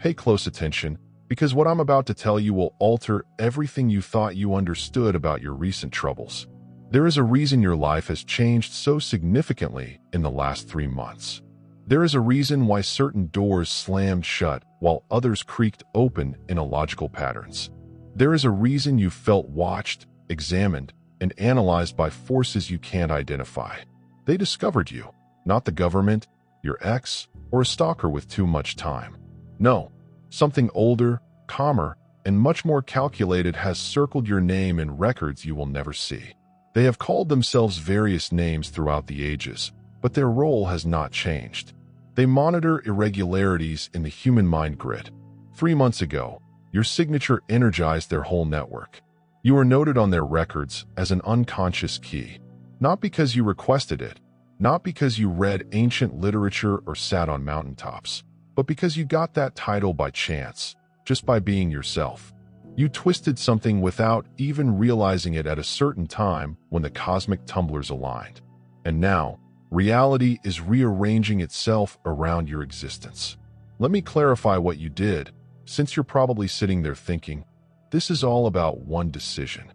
Pay close attention, because what I'm about to tell you will alter everything you thought you understood about your recent troubles. There is a reason your life has changed so significantly in the last 3 months. There is a reason why certain doors slammed shut while others creaked open in illogical patterns. There is a reason you felt watched, examined, and analyzed by forces you can't identify. They discovered you, not the government, your ex, or a stalker with too much time. No, something older, calmer, and much more calculated has circled your name in records you will never see. They have called themselves various names throughout the ages, but their role has not changed. They monitor irregularities in the human mind grid. 3 months ago, your signature energized their whole network. You are noted on their records as an unconscious key, not because you requested it, not because you read ancient literature or sat on mountaintops, but because you got that title by chance, just by being yourself. You twisted something without even realizing it at a certain time when the cosmic tumblers aligned. And now, reality is rearranging itself around your existence. Let me clarify what you did, since you're probably sitting there thinking, this is all about one decision.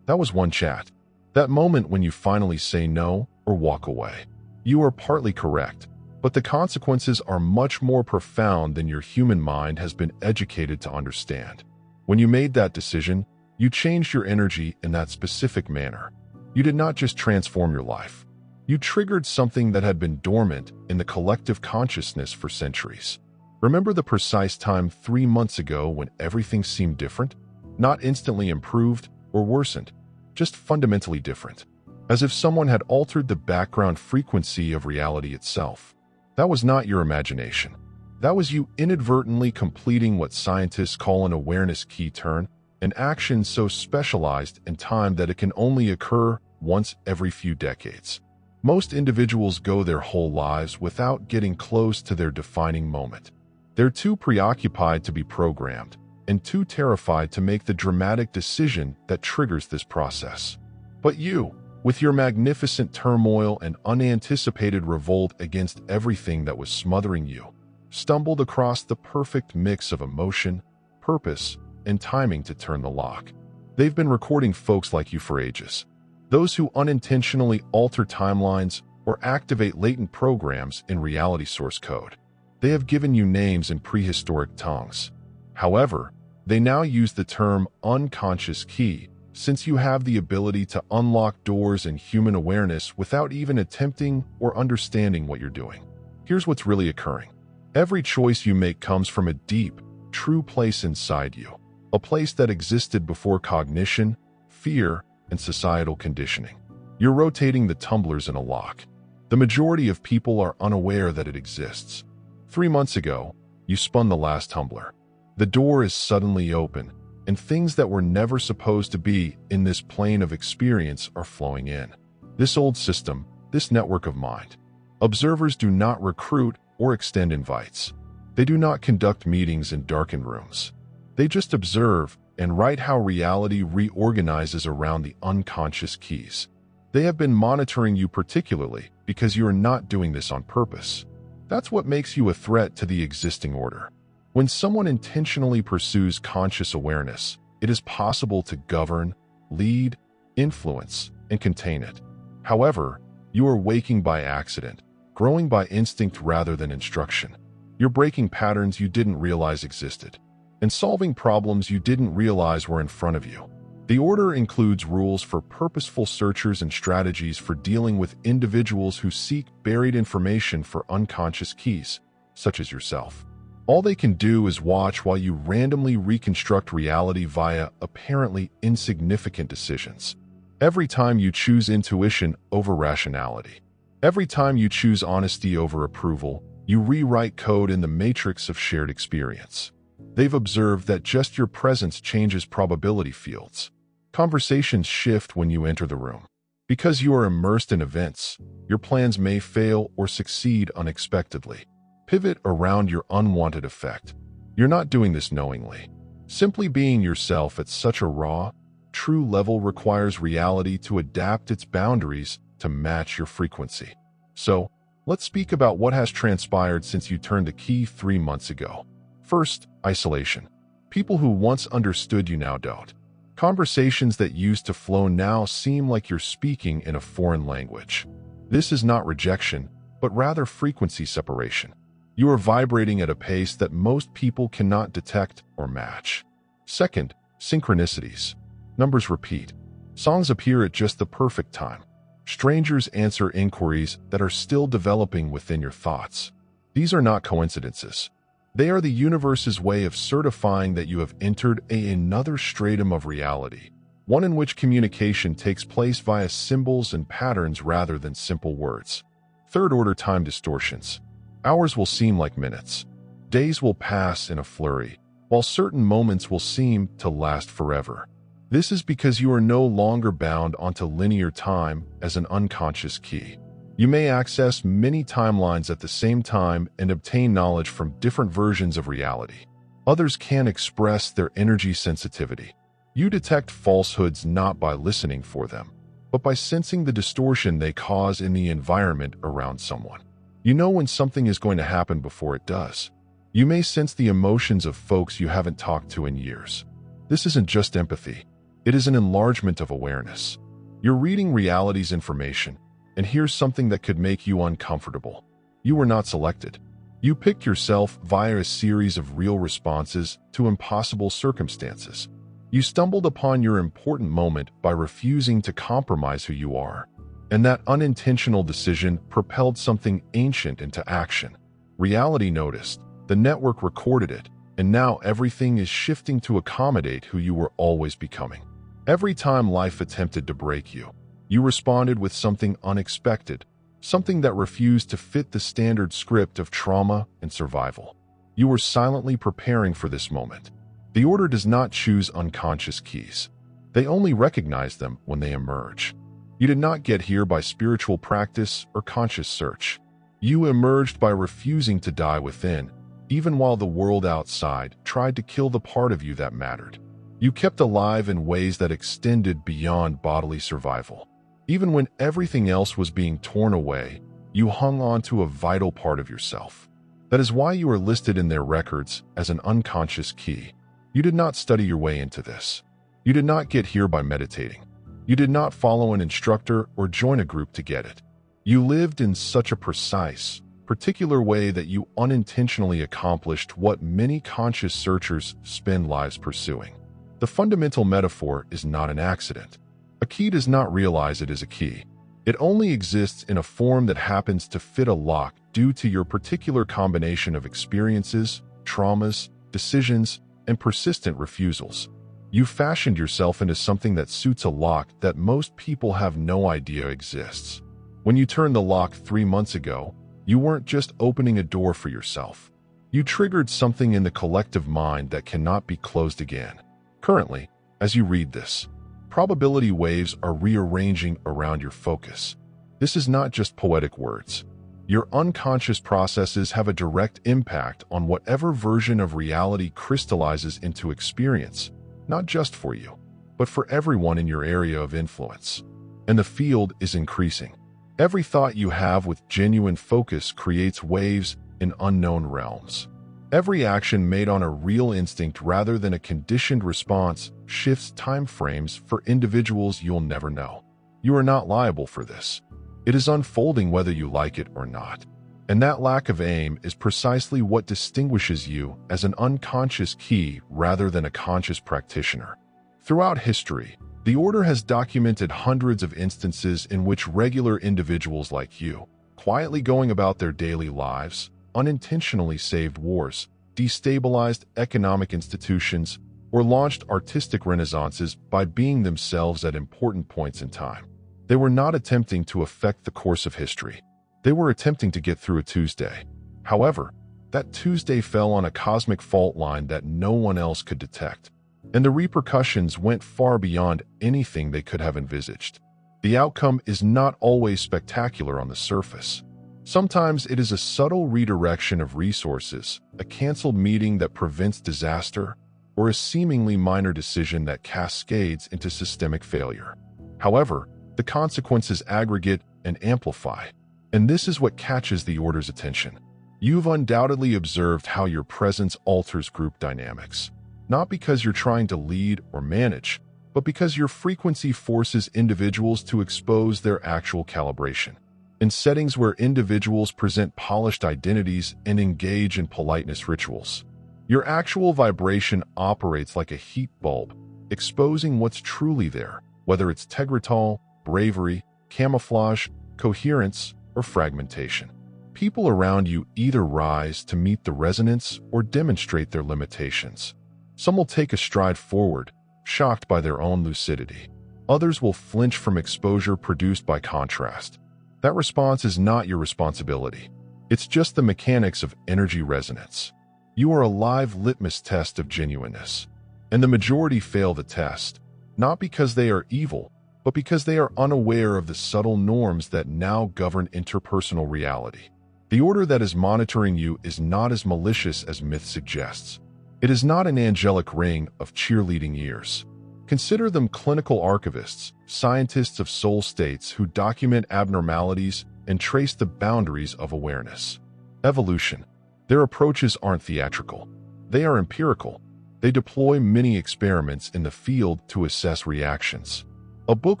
That was one chat. That moment when you finally say no or walk away. You are partly correct, but the consequences are much more profound than your human mind has been educated to understand. When you made that decision, you changed your energy in that specific manner. You did not just transform your life. You triggered something that had been dormant in the collective consciousness for centuries. Remember the precise time 3 months ago when everything seemed different? Not instantly improved or worsened, just fundamentally different. As if someone had altered the background frequency of reality itself. That was not your imagination. That was you inadvertently completing what scientists call an awareness key turn, an action so specialized in time that it can only occur once every few decades. Most individuals go their whole lives without getting close to their defining moment. They're too preoccupied to be programmed, and too terrified to make the dramatic decision that triggers this process. But you, with your magnificent turmoil and unanticipated revolt against everything that was smothering you, stumbled across the perfect mix of emotion, purpose, and timing to turn the lock. They've been recording folks like you for ages. Those who unintentionally alter timelines or activate latent programs in reality source code. They have given you names in prehistoric tongues. However, they now use the term unconscious key, since you have the ability to unlock doors in human awareness without even attempting or understanding what you're doing. Here's what's really occurring. Every choice you make comes from a deep, true place inside you, a place that existed before cognition, fear, and societal conditioning. You're rotating the tumblers in a lock. The majority of people are unaware that it exists. 3 months ago, you spun the last tumbler. The door is suddenly open, and things that were never supposed to be in this plane of experience are flowing in. This old system, this network of mind. Observers do not recruit or extend invites. They do not conduct meetings in darkened rooms. They just observe and write how reality reorganizes around the unconscious keys. They have been monitoring you particularly because you are not doing this on purpose. That's what makes you a threat to the existing order. When someone intentionally pursues conscious awareness, it is possible to govern, lead, influence, and contain it. However, you are waking by accident, growing by instinct rather than instruction. You're breaking patterns you didn't realize existed, and solving problems you didn't realize were in front of you. The order includes rules for purposeful searchers and strategies for dealing with individuals who seek buried information for unconscious keys, such as yourself. All they can do is watch while you randomly reconstruct reality via apparently insignificant decisions. Every time you choose intuition over rationality, every time you choose honesty over approval, you rewrite code in the matrix of shared experience. They've observed that just your presence changes probability fields. Conversations shift when you enter the room. Because you are immersed in events, your plans may fail or succeed unexpectedly. Pivot around your unwanted effect. You're not doing this knowingly. Simply being yourself at such a raw, true level requires reality to adapt its boundaries to match your frequency. So, let's speak about what has transpired since you turned the key 3 months ago. First, isolation. People who once understood you now don't. Conversations that used to flow now seem like you're speaking in a foreign language. This is not rejection, but rather frequency separation. You are vibrating at a pace that most people cannot detect or match. Second, synchronicities. Numbers repeat. Songs appear at just the perfect time. Strangers answer inquiries that are still developing within your thoughts. These are not coincidences. They are the universe's way of certifying that you have entered another stratum of reality, one in which communication takes place via symbols and patterns rather than simple words. Third-order time distortions. Hours will seem like minutes. Days will pass in a flurry, while certain moments will seem to last forever. This is because you are no longer bound onto linear time as an unconscious key. You may access many timelines at the same time and obtain knowledge from different versions of reality. Others can express their energy sensitivity. You detect falsehoods not by listening for them, but by sensing the distortion they cause in the environment around someone. You know when something is going to happen before it does. You may sense the emotions of folks you haven't talked to in years. This isn't just empathy. It is an enlargement of awareness. You're reading reality's information, and here's something that could make you uncomfortable. You were not selected. You picked yourself via a series of real responses to impossible circumstances. You stumbled upon your important moment by refusing to compromise who you are. And that unintentional decision propelled something ancient into action. Reality noticed, the network recorded it, and now everything is shifting to accommodate who you were always becoming. Every time life attempted to break you, you responded with something unexpected, something that refused to fit the standard script of trauma and survival. You were silently preparing for this moment. The order does not choose unconscious keys. They only recognize them when they emerge. You did not get here by spiritual practice or conscious search. You emerged by refusing to die within, even while the world outside tried to kill the part of you that mattered. You kept alive in ways that extended beyond bodily survival. Even when everything else was being torn away, you hung on to a vital part of yourself. That is why you are listed in their records as an unconscious key. You did not study your way into this. You did not get here by meditating. You did not follow an instructor or join a group to get it. You lived in such a precise, particular way that you unintentionally accomplished what many conscious searchers spend lives pursuing. The fundamental metaphor is not an accident. A key does not realize it is a key. It only exists in a form that happens to fit a lock due to your particular combination of experiences, traumas, decisions, and persistent refusals. You fashioned yourself into something that suits a lock that most people have no idea exists. When you turned the lock 3 months ago, you weren't just opening a door for yourself. You triggered something in the collective mind that cannot be closed again. Currently, as you read this, probability waves are rearranging around your focus. This is not just poetic words. Your unconscious processes have a direct impact on whatever version of reality crystallizes into experience, not just for you, but for everyone in your area of influence. And the field is increasing. Every thought you have with genuine focus creates waves in unknown realms. Every action made on a real instinct rather than a conditioned response shifts time frames for individuals you'll never know. You are not liable for this. It is unfolding whether you like it or not. And that lack of aim is precisely what distinguishes you as an unconscious key rather than a conscious practitioner. Throughout history, the Order has documented hundreds of instances in which regular individuals like you, quietly going about their daily lives, unintentionally saved wars, destabilized economic institutions, or launched artistic renaissances by being themselves at important points in time. They were not attempting to affect the course of history. They were attempting to get through a Tuesday. However, that Tuesday fell on a cosmic fault line that no one else could detect, and the repercussions went far beyond anything they could have envisaged. The outcome is not always spectacular on the surface. Sometimes it is a subtle redirection of resources, a canceled meeting that prevents disaster, or a seemingly minor decision that cascades into systemic failure. However, the consequences aggregate and amplify, and this is what catches the Order's attention. You've undoubtedly observed how your presence alters group dynamics, not because you're trying to lead or manage, but because your frequency forces individuals to expose their actual calibration. In settings where individuals present polished identities and engage in politeness rituals, your actual vibration operates like a heat bulb, exposing what's truly there, whether it's tegretol, bravery, camouflage, coherence, or fragmentation. People around you either rise to meet the resonance or demonstrate their limitations. Some will take a stride forward, shocked by their own lucidity. Others will flinch from exposure produced by contrast. That response is not your responsibility. It's just the mechanics of energy resonance. You are a live litmus test of genuineness. And the majority fail the test, not because they are evil, but because they are unaware of the subtle norms that now govern interpersonal reality. The order that is monitoring you is not as malicious as myth suggests. It is not an angelic ring of cheerleading ears. Consider them clinical archivists, scientists of soul states who document abnormalities and trace the boundaries of awareness. Evolution. Their approaches aren't theatrical. They are empirical. They deploy many experiments in the field to assess reactions. A book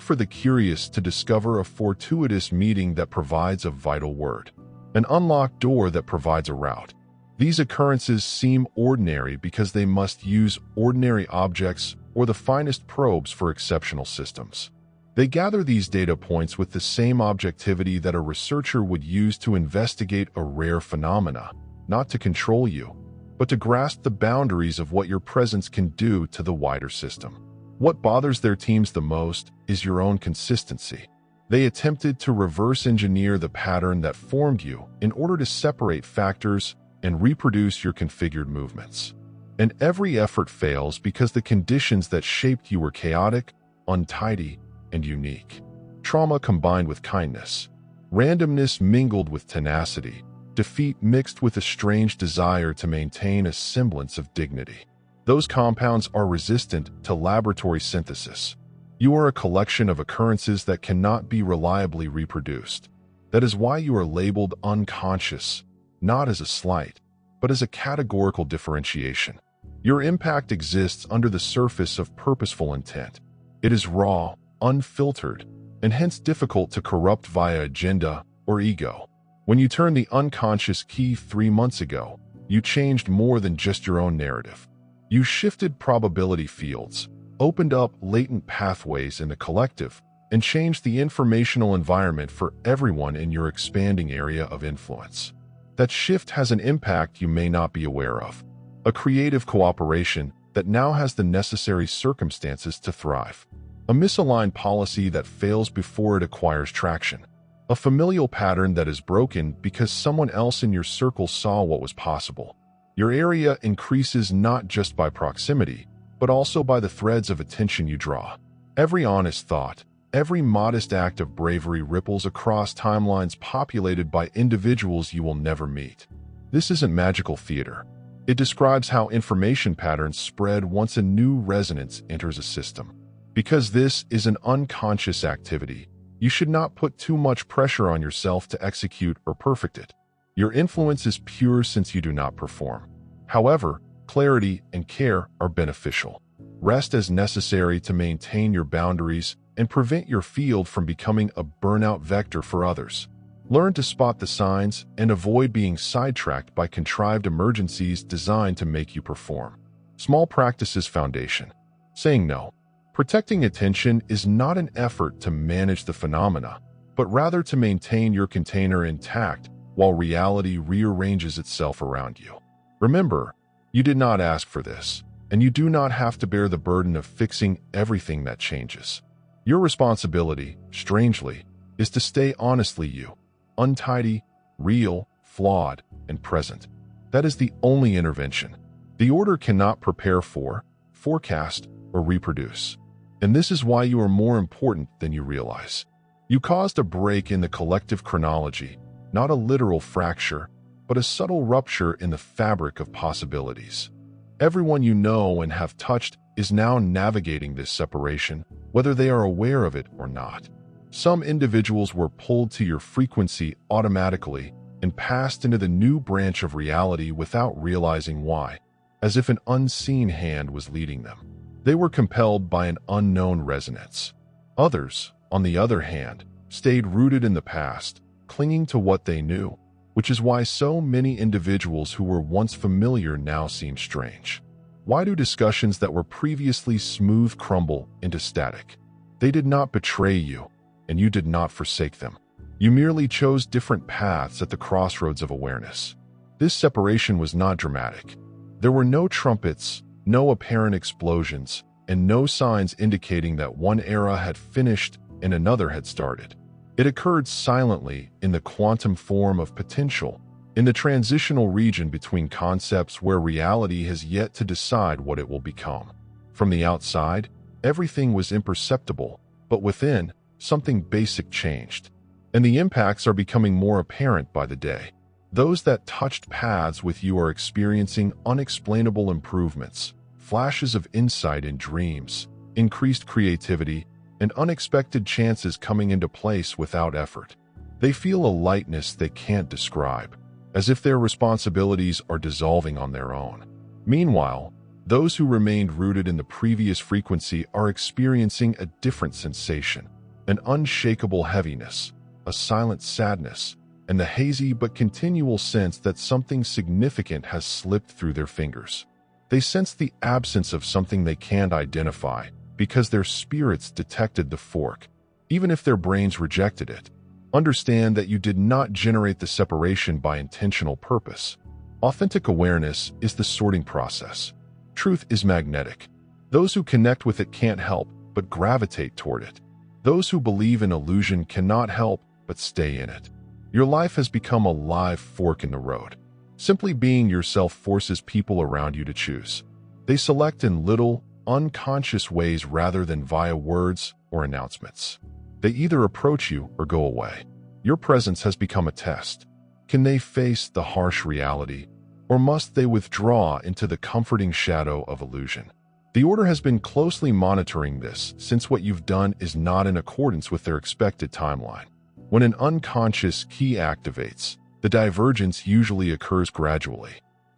for the curious to discover a fortuitous meeting that provides a vital word. An unlocked door that provides a route. These occurrences seem ordinary because they must use ordinary objects or the finest probes for exceptional systems. They gather these data points with the same objectivity that a researcher would use to investigate a rare phenomena, not to control you, but to grasp the boundaries of what your presence can do to the wider system. What bothers their teams the most is your own consistency. They attempted to reverse engineer the pattern that formed you in order to separate factors and reproduce your configured movements. And every effort fails because the conditions that shaped you were chaotic, untidy, and unique. Trauma combined with kindness, randomness mingled with tenacity, defeat mixed with a strange desire to maintain a semblance of dignity. Those compounds are resistant to laboratory synthesis. You are a collection of occurrences that cannot be reliably reproduced. That is why you are labeled unconscious, not as a slight, but as a categorical differentiation. Your impact exists under the surface of purposeful intent. It is raw, unfiltered, and hence difficult to corrupt via agenda or ego. When you turned the unconscious key 3 months ago, you changed more than just your own narrative. You shifted probability fields, opened up latent pathways in the collective, and changed the informational environment for everyone in your expanding area of influence. That shift has an impact you may not be aware of. A creative cooperation that now has the necessary circumstances to thrive. A misaligned policy that fails before it acquires traction. A familial pattern that is broken because someone else in your circle saw what was possible. Your area increases not just by proximity, but also by the threads of attention you draw. Every honest thought, every modest act of bravery ripples across timelines populated by individuals you will never meet. This isn't magical theater. It describes how information patterns spread once a new resonance enters a system. Because this is an unconscious activity, you should not put too much pressure on yourself to execute or perfect it. Your influence is pure since you do not perform. However, clarity and care are beneficial. Rest as necessary to maintain your boundaries and prevent your field from becoming a burnout vector for others. Learn to spot the signs and avoid being sidetracked by contrived emergencies designed to make you perform. Small practices foundation. Saying no. Protecting attention is not an effort to manage the phenomena, but rather to maintain your container intact while reality rearranges itself around you. Remember, you did not ask for this, and you do not have to bear the burden of fixing everything that changes. Your responsibility, strangely, is to stay honestly you. Untidy, real, flawed, and present. That is the only intervention. The order cannot prepare for, forecast, or reproduce. And this is why you are more important than you realize. You caused a break in the collective chronology, not a literal fracture, but a subtle rupture in the fabric of possibilities. Everyone you know and have touched is now navigating this separation, whether they are aware of it or not. Some individuals were pulled to your frequency automatically, and passed into the new branch of reality without realizing why, as if an unseen hand was leading them. They were compelled by an unknown resonance. Others, on the other hand, stayed rooted in the past, clinging to what they knew, which is why so many individuals who were once familiar now seem strange. Why do discussions that were previously smooth crumble into static? They did not betray you, and you did not forsake them. You merely chose different paths at the crossroads of awareness. This separation was not dramatic. There were no trumpets, no apparent explosions, and no signs indicating that one era had finished and another had started. It occurred silently in the quantum form of potential, in the transitional region between concepts where reality has yet to decide what it will become. From the outside, everything was imperceptible, but within, something basic changed. And the impacts are becoming more apparent by the day. Those that touched paths with you are experiencing unexplainable improvements, flashes of insight in dreams, increased creativity, and unexpected chances coming into place without effort. They feel a lightness they can't describe, as if their responsibilities are dissolving on their own. Meanwhile, those who remained rooted in the previous frequency are experiencing a different sensation, an unshakable heaviness, a silent sadness, and the hazy but continual sense that something significant has slipped through their fingers. They sense the absence of something they can't identify because their spirits detected the fork, even if their brains rejected it. Understand that you did not generate the separation by intentional purpose. Authentic awareness is the sorting process. Truth is magnetic. Those who connect with it can't help but gravitate toward it. Those who believe in illusion cannot help but stay in it. Your life has become a live fork in the road. Simply being yourself forces people around you to choose. They select in little, unconscious ways rather than via words or announcements. They either approach you or go away. Your presence has become a test. Can they face the harsh reality, or must they withdraw into the comforting shadow of illusion? The Order has been closely monitoring this since what you've done is not in accordance with their expected timeline. When an unconscious key activates, the divergence usually occurs gradually.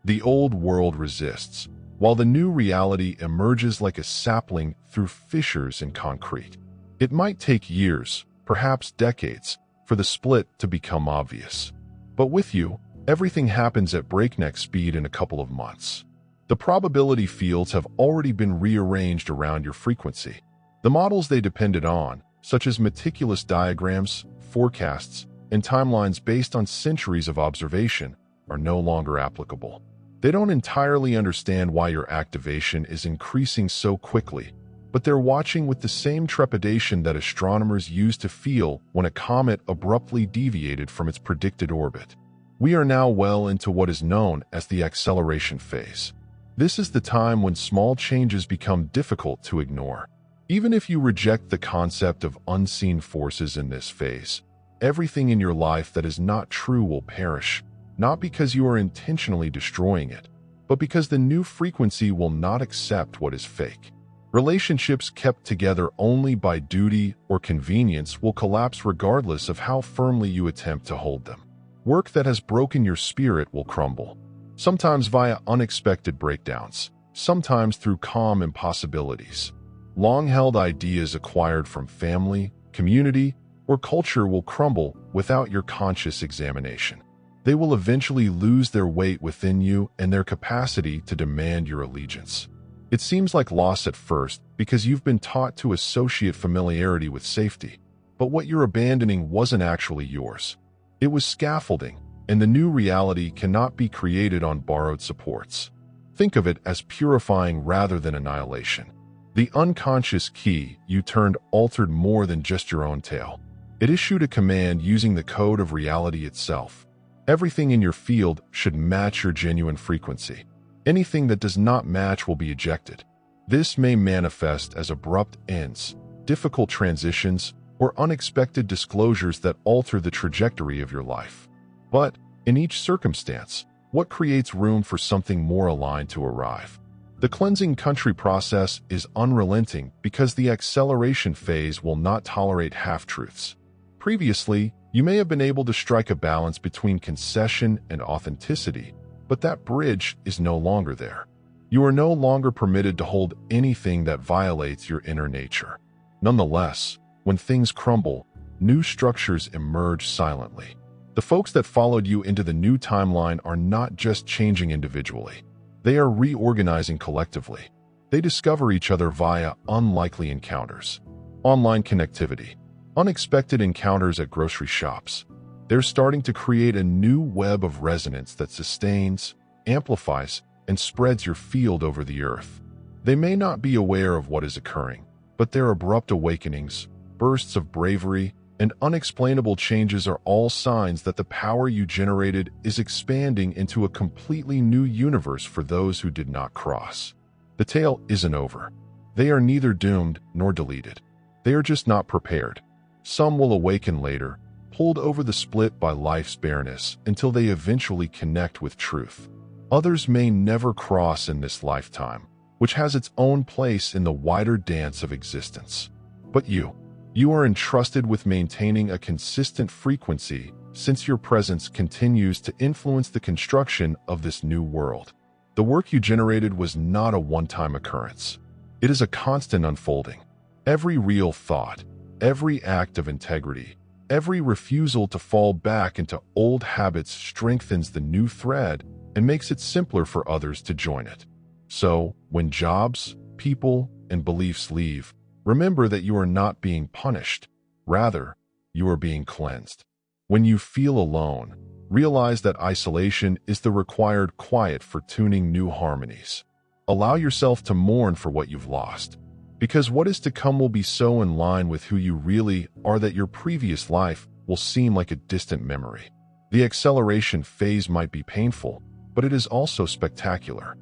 The old world resists, while the new reality emerges like a sapling through fissures in concrete. It might take years, perhaps decades, for the split to become obvious. But with you, everything happens at breakneck speed in a couple of months. The probability fields have already been rearranged around your frequency. The models they depended on, such as meticulous diagrams, forecasts, and timelines based on centuries of observation, are no longer applicable. They don't entirely understand why your activation is increasing so quickly, but they're watching with the same trepidation that astronomers used to feel when a comet abruptly deviated from its predicted orbit. We are now well into what is known as the acceleration phase. This is the time when small changes become difficult to ignore. Even if you reject the concept of unseen forces in this phase, everything in your life that is not true will perish, not because you are intentionally destroying it, but because the new frequency will not accept what is fake. Relationships kept together only by duty or convenience will collapse regardless of how firmly you attempt to hold them. Work that has broken your spirit will crumble, sometimes via unexpected breakdowns, sometimes through calm impossibilities. Long-held ideas acquired from family, community, or culture will crumble without your conscious examination. They will eventually lose their weight within you and their capacity to demand your allegiance. It seems like loss at first because you've been taught to associate familiarity with safety, but what you're abandoning wasn't actually yours. It was scaffolding, and the new reality cannot be created on borrowed supports. Think of it as purifying rather than annihilation. The unconscious key you turned altered more than just your own tale. It issued a command using the code of reality itself. Everything in your field should match your genuine frequency. Anything that does not match will be ejected. This may manifest as abrupt ends, difficult transitions, or unexpected disclosures that alter the trajectory of your life. But, in each circumstance, what creates room for something more aligned to arrive? The cleansing country process is unrelenting because the acceleration phase will not tolerate half-truths. Previously, You may have been able to strike a balance between concession and authenticity, but that bridge is no longer there. You are no longer permitted to hold anything that violates your inner nature. Nonetheless, when things crumble, new structures emerge silently. The folks that followed you into the new timeline are not just changing individually. They are reorganizing collectively. They discover each other via unlikely encounters. Online connectivity. Unexpected encounters at grocery shops. They're starting to create a new web of resonance that sustains, amplifies, and spreads your field over the earth. They may not be aware of what is occurring, but their abrupt awakenings, bursts of bravery, and unexplainable changes are all signs that the power you generated is expanding into a completely new universe for those who did not cross. The tale isn't over. They are neither doomed nor deleted. They are just not prepared. Some will awaken later, pulled over the split by life's bareness until they eventually connect with truth. Others may never cross in this lifetime, which has its own place in the wider dance of existence. But you are entrusted with maintaining a consistent frequency since your presence continues to influence the construction of this new world. The work you generated was not a one-time occurrence. It is a constant unfolding. Every real thought, every act of integrity, every refusal to fall back into old habits strengthens the new thread and makes it simpler for others to join it. So, when jobs, people, and beliefs leave, remember that you are not being punished. Rather, you are being cleansed. When you feel alone, realize that isolation is the required quiet for tuning new harmonies. Allow yourself to mourn for what you've lost, because what is to come will be so in line with who you really are that your previous life will seem like a distant memory. The acceleration phase might be painful, but it is also spectacular.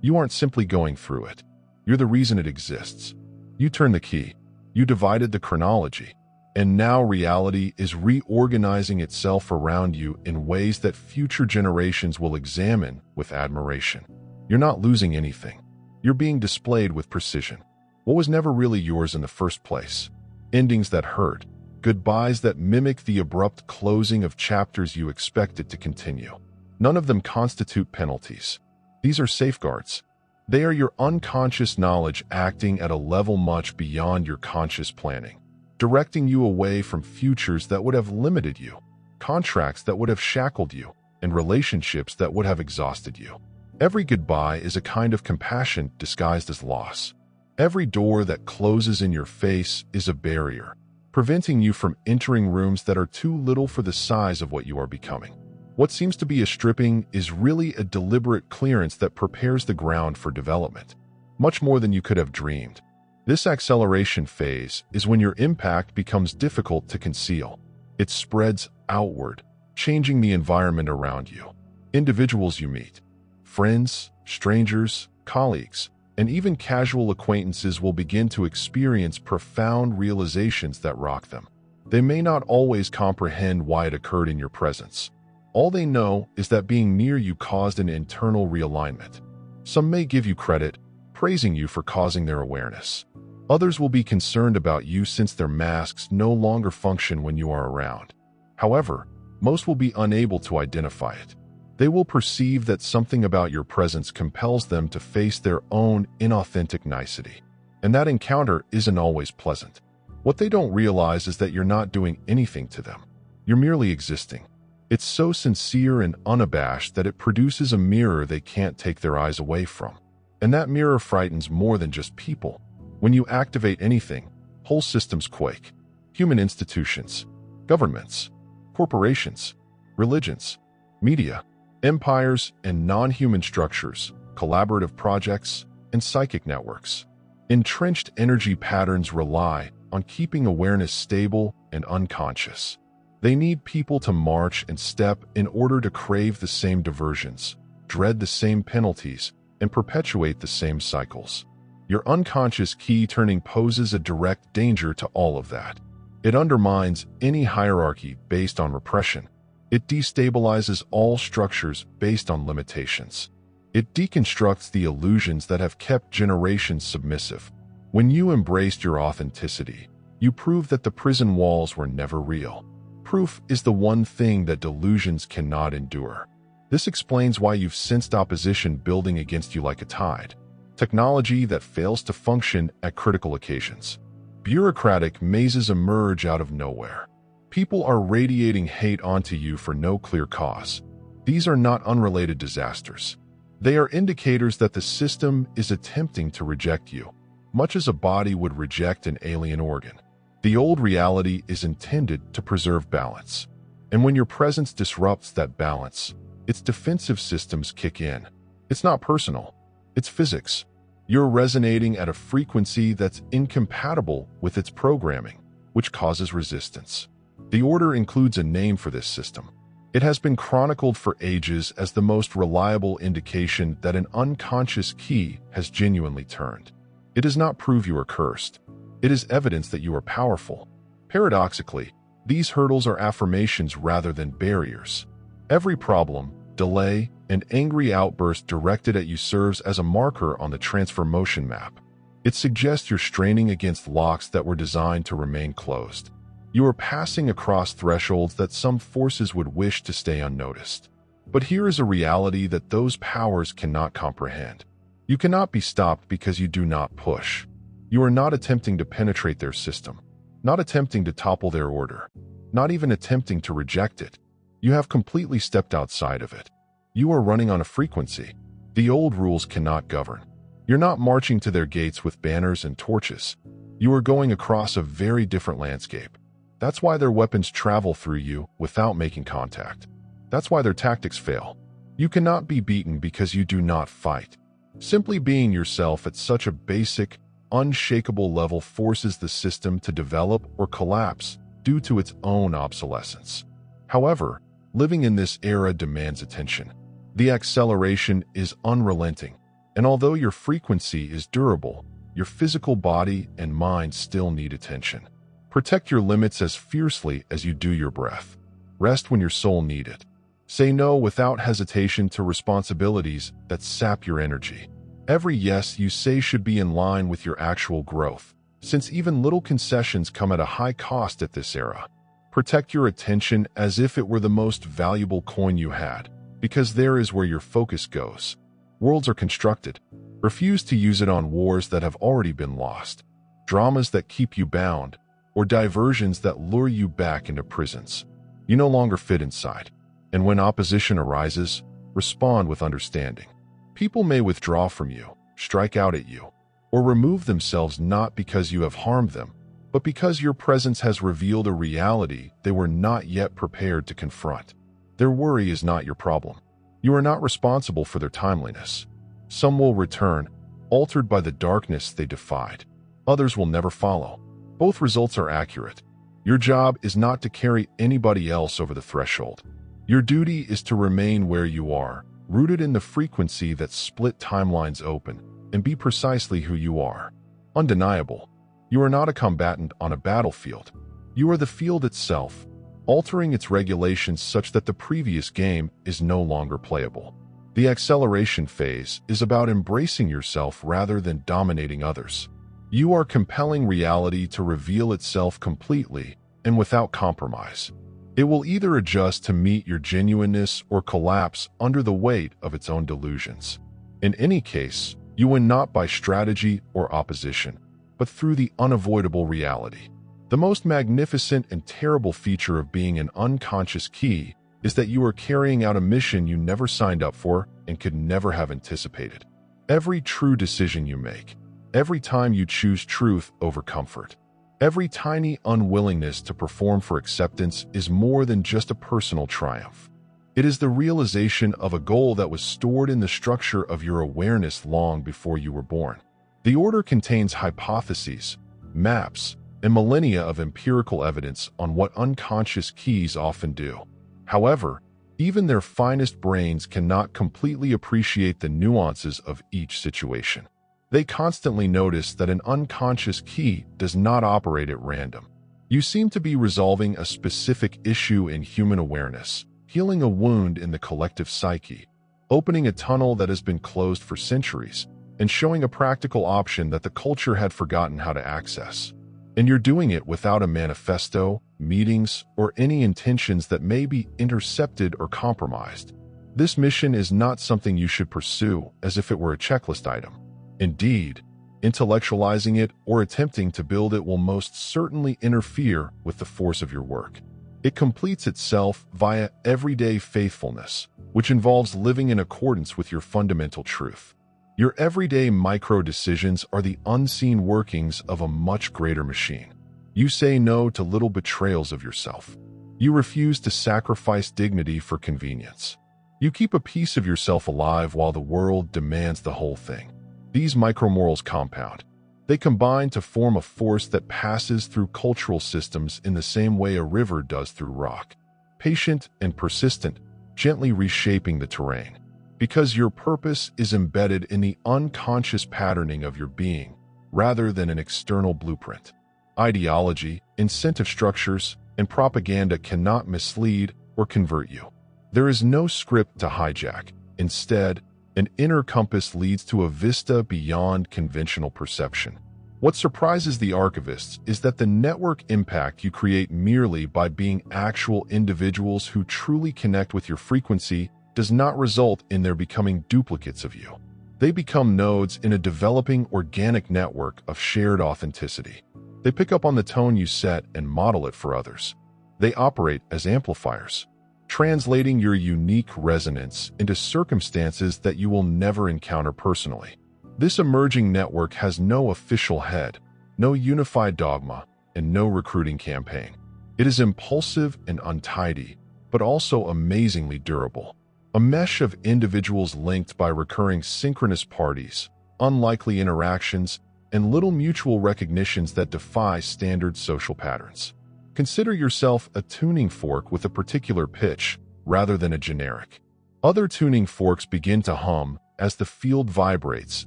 You aren't simply going through it. You're the reason it exists. You turned the key. You divided the chronology. And now reality is reorganizing itself around you in ways that future generations will examine with admiration. You're not losing anything. You're being displayed with precision. What was never really yours in the first place? Endings that hurt. Goodbyes that mimic the abrupt closing of chapters you expected to continue. None of them constitute penalties. These are safeguards. They are your unconscious knowledge acting at a level much beyond your conscious planning, directing you away from futures that would have limited you, contracts that would have shackled you, and relationships that would have exhausted you. Every goodbye is a kind of compassion disguised as loss. Every door that closes in your face is a barrier, preventing you from entering rooms that are too little for the size of what you are becoming. What seems to be a stripping is really a deliberate clearance that prepares the ground for development, much more than you could have dreamed. This acceleration phase is when your impact becomes difficult to conceal. It spreads outward, changing the environment around you. Individuals you meet, friends, strangers, colleagues, and even casual acquaintances will begin to experience profound realizations that rock them. They may not always comprehend why it occurred in your presence. All they know is that being near you caused an internal realignment. Some may give you credit, praising you for causing their awareness. Others will be concerned about you since their masks no longer function when you are around. However, most will be unable to identify it. They will perceive that something about your presence compels them to face their own inauthentic nicety. And that encounter isn't always pleasant. What they don't realize is that you're not doing anything to them. You're merely existing. It's so sincere and unabashed that it produces a mirror they can't take their eyes away from. And that mirror frightens more than just people. When you activate anything, whole systems quake. Human institutions, governments, corporations, religions, media, empires, and non-human structures, collaborative projects, and psychic networks. Entrenched energy patterns rely on keeping awareness stable and unconscious. They need people to march and step in order to crave the same diversions, dread the same penalties, and perpetuate the same cycles. Your unconscious key turning poses a direct danger to all of that. It undermines any hierarchy based on repression. It destabilizes all structures based on limitations. It deconstructs the illusions that have kept generations submissive. When you embraced your authenticity, you proved that the prison walls were never real. Proof is the one thing that delusions cannot endure. This explains why you've sensed opposition building against you like a tide. Technology that fails to function at critical occasions. Bureaucratic mazes emerge out of nowhere. People are radiating hate onto you for no clear cause. These are not unrelated disasters. They are indicators that the system is attempting to reject you, much as a body would reject an alien organ. The old reality is intended to preserve balance. And when your presence disrupts that balance, its defensive systems kick in. It's not personal. It's physics. You're resonating at a frequency that's incompatible with its programming, which causes resistance. The Order includes a name for this system. It has been chronicled for ages as the most reliable indication that an unconscious key has genuinely turned. It does not prove you are cursed. It is evidence that you are powerful. Paradoxically, these hurdles are affirmations rather than barriers. Every problem, delay, and angry outburst directed at you serves as a marker on the transfer motion map. It suggests you're straining against locks that were designed to remain closed. You are passing across thresholds that some forces would wish to stay unnoticed. But here is a reality that those powers cannot comprehend. You cannot be stopped because you do not push. You are not attempting to penetrate their system, not attempting to topple their order, not even attempting to reject it. You have completely stepped outside of it. You are running on a frequency. The old rules cannot govern. You're not marching to their gates with banners and torches. You are going across a very different landscape. That's why their weapons travel through you without making contact. That's why their tactics fail. You cannot be beaten because you do not fight. Simply being yourself at such a basic, unshakable level forces the system to develop or collapse due to its own obsolescence. However, living in this era demands attention. The acceleration is unrelenting, and although your frequency is durable, your physical body and mind still need attention. Protect your limits as fiercely as you do your breath. Rest when your soul needs it. Say no without hesitation to responsibilities that sap your energy. Every yes you say should be in line with your actual growth, since even little concessions come at a high cost at this era. Protect your attention as if it were the most valuable coin you had, because there is where your focus goes. Worlds are constructed. Refuse to use it on wars that have already been lost, dramas that keep you bound, or diversions that lure you back into prisons. You no longer fit inside. And when opposition arises, respond with understanding. People may withdraw from you, strike out at you, or remove themselves not because you have harmed them, but because your presence has revealed a reality they were not yet prepared to confront. Their worry is not your problem. You are not responsible for their timeliness. Some will return, altered by the darkness they defied. Others will never follow. Both results are accurate. Your job is not to carry anybody else over the threshold. Your duty is to remain where you are, rooted in the frequency that split timelines open, and be precisely who you are. Undeniable. You are not a combatant on a battlefield. You are the field itself, altering its regulations such that the previous game is no longer playable. The acceleration phase is about embracing yourself rather than dominating others. You are compelling reality to reveal itself completely and without compromise. It will either adjust to meet your genuineness or collapse under the weight of its own delusions. In any case, you win not by strategy or opposition, but through the unavoidable reality. The most magnificent and terrible feature of being an unconscious key is that you are carrying out a mission you never signed up for and could never have anticipated. Every true decision you make, every time you choose truth over comfort, every tiny unwillingness to perform for acceptance is more than just a personal triumph. It is the realization of a goal that was stored in the structure of your awareness long before you were born. The Order contains hypotheses, maps, and millennia of empirical evidence on what unconscious keys often do. However, even their finest brains cannot completely appreciate the nuances of each situation. They constantly notice that an unconscious key does not operate at random. You seem to be resolving a specific issue in human awareness, healing a wound in the collective psyche, opening a tunnel that has been closed for centuries, and showing a practical option that the culture had forgotten how to access. And you're doing it without a manifesto, meetings, or any intentions that may be intercepted or compromised. This mission is not something you should pursue as if it were a checklist item. Indeed, intellectualizing it or attempting to build it will most certainly interfere with the force of your work. It completes itself via everyday faithfulness, which involves living in accordance with your fundamental truth. Your everyday micro-decisions are the unseen workings of a much greater machine. You say no to little betrayals of yourself. You refuse to sacrifice dignity for convenience. You keep a piece of yourself alive while the world demands the whole thing. These micromorals compound. They combine to form a force that passes through cultural systems in the same way a river does through rock, patient and persistent, gently reshaping the terrain. Because your purpose is embedded in the unconscious patterning of your being, rather than an external blueprint. Ideology, incentive structures, and propaganda cannot mislead or convert you. There is no script to hijack. Instead, an inner compass leads to a vista beyond conventional perception. What surprises the archivists is that the network impact you create merely by being actual individuals who truly connect with your frequency does not result in their becoming duplicates of you. They become nodes in a developing organic network of shared authenticity. They pick up on the tone you set and model it for others. They operate as amplifiers, translating your unique resonance into circumstances that you will never encounter personally. This emerging network has no official head, no unified dogma, and no recruiting campaign. It is impulsive and untidy, but also amazingly durable. A mesh of individuals linked by recurring synchronous parties, unlikely interactions, and little mutual recognitions that defy standard social patterns. Consider yourself a tuning fork with a particular pitch, rather than a generic. Other tuning forks begin to hum as the field vibrates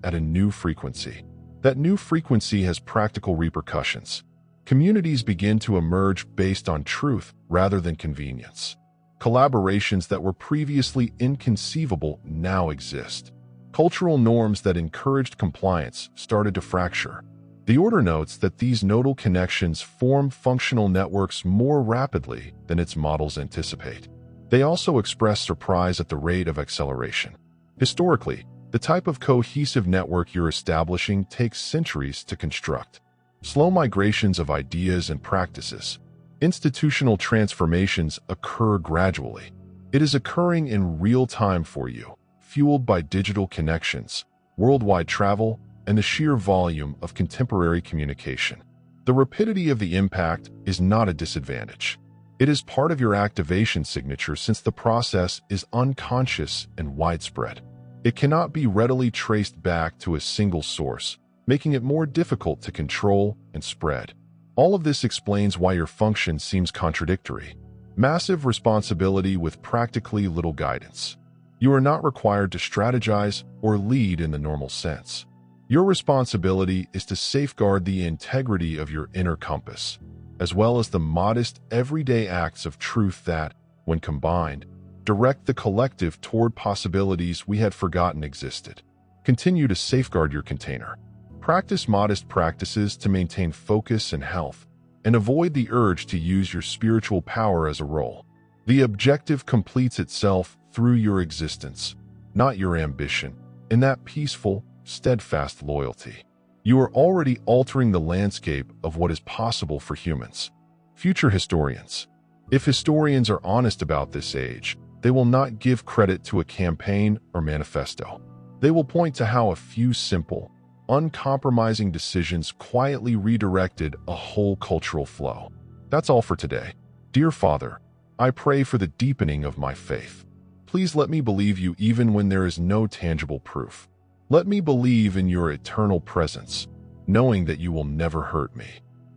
at a new frequency. That new frequency has practical repercussions. Communities begin to emerge based on truth rather than convenience. Collaborations that were previously inconceivable now exist. Cultural norms that encouraged compliance started to fracture. The order notes that these nodal connections form functional networks more rapidly than its models anticipate. They also express surprise at the rate of acceleration. Historically, the type of cohesive network you're establishing takes centuries to construct. Slow migrations of ideas and practices. Institutional transformations occur gradually. It is occurring in real time for you, fueled by digital connections, worldwide travel, and the sheer volume of contemporary communication. The rapidity of the impact is not a disadvantage. It is part of your activation signature since the process is unconscious and widespread. It cannot be readily traced back to a single source, making it more difficult to control and spread. All of this explains why your function seems contradictory. Massive responsibility with practically little guidance. You are not required to strategize or lead in the normal sense. Your responsibility is to safeguard the integrity of your inner compass, as well as the modest, everyday acts of truth that, when combined, direct the collective toward possibilities we had forgotten existed. Continue to safeguard your container. Practice modest practices to maintain focus and health, and avoid the urge to use your spiritual power as a role. The objective completes itself through your existence, not your ambition, in that peaceful, steadfast loyalty. You are already altering the landscape of what is possible for humans. Future historians. If historians are honest about this age, they will not give credit to a campaign or manifesto. They will point to how a few simple, uncompromising decisions quietly redirected a whole cultural flow. That's all for today. Dear Father, I pray for the deepening of my faith. Please let me believe you even when there is no tangible proof. Let me believe in your eternal presence, knowing that you will never hurt me.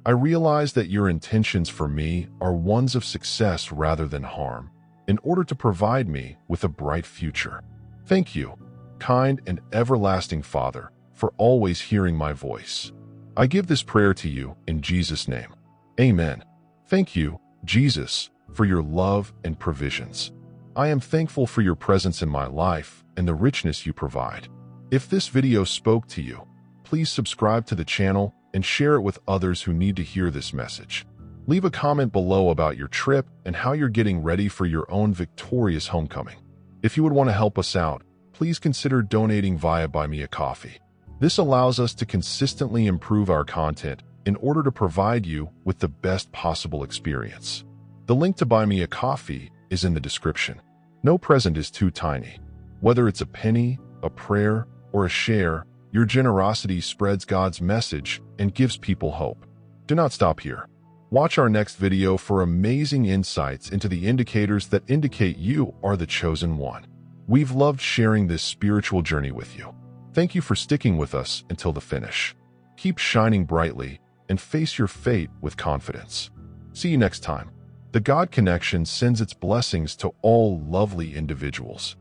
I realize that your intentions for me are ones of success rather than harm, in order to provide me with a bright future. Thank you, kind and everlasting Father, for always hearing my voice. I give this prayer to you in Jesus' name. Amen. Thank you, Jesus, for your love and provisions. I am thankful for your presence in my life and the richness you provide. If this video spoke to you, please subscribe to the channel and share it with others who need to hear this message. Leave a comment below about your trip and how you're getting ready for your own victorious homecoming. If you would want to help us out, please consider donating via Buy Me a Coffee. This allows us to consistently improve our content in order to provide you with the best possible experience. The link to Buy Me a Coffee is in the description. No present is too tiny. Whether it's a penny, a prayer, or a share, your generosity spreads God's message and gives people hope. Do not stop here. Watch our next video for amazing insights into the indicators that indicate you are the chosen one. We've loved sharing this spiritual journey with you. Thank you for sticking with us until the finish. Keep shining brightly and face your fate with confidence. See you next time. The God Connection sends its blessings to all lovely individuals.